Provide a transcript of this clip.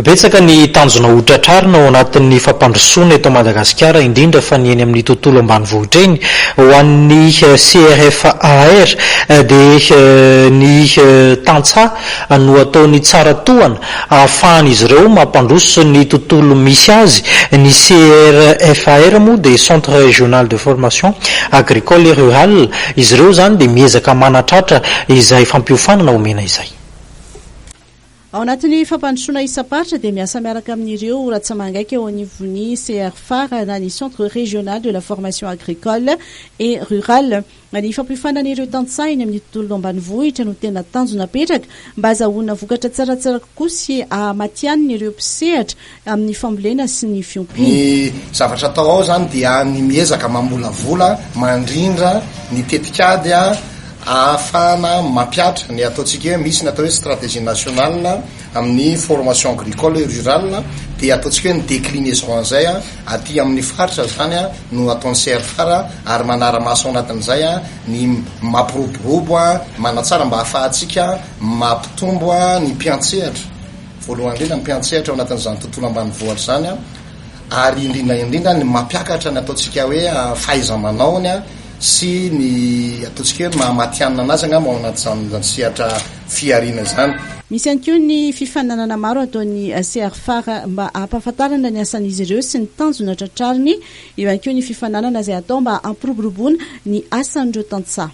betsaka ny tanjona hotratrarina ao anatin'ny fampandrosoana eto Madagasikara, indrindra fa ny eny amin'ny tontolo ambanivohitra eny, ho an'ny CRFAR dia ny tantsaha no ataony tsara tohana ahafahan'izy ireo mampandroso ny tontolo misy azy. Ny CRFAR moa dia Centre Régional de Formation Agricole et Rurale, izy ireo zany dia miezaka manatratra izay fampiofanana omena izay. Ao anatin'ny fampandrosoana isam-paritra dia miasa miaraka amin'ireo ratsamangaika eo anivon'ny CRFAR na ny Centre Régional de la Formation Agricole et Rurale. Ny fampiofanan'ireo tantsaha eny amin'ny tontolo ambanivohitra no tena tanjona petraka mba azahoana vokatra tsaratsara kokoa sy amatianina ireo mpisehatra amin'ny fambolena sy ny fiompiana. Ny zavatra atao ao zany dia ny miezaka mamolavola mandrindra ny tetikady ahafahana mampiatra ny ataontsika hoe misy ny atao hoe stratégie nationale amin'ny formation agricole et rurale dia ataontsika hoe ny déclinaison zay aty amin'ny faritra zany no ataon'ny CRFAR ary manara-maso anatin'izay ny mampiroborobo manatsara mba ahafahantsika mampitombo ny mpiantsehatra voalohany indrindra ny mpiantsehatra ao anatin'izany tontolo ambanivohitra zany ary indrindra ny mampiakatra ny ataontsika hoe fahaiza-manaony sy ny ataontsika hoe mahamatianina anazy angamba ao anatin'izany sehatra fiariana zany. Misy ihany koa ny fifananana maro ataon'ny CRFAR mba hampahafantarana ny asan'izy ireo sy ny tanjona tratrariny, eo ihany koa ny fifananana izay atao mba hampiroboroboana ny asan'ireo tantsaha.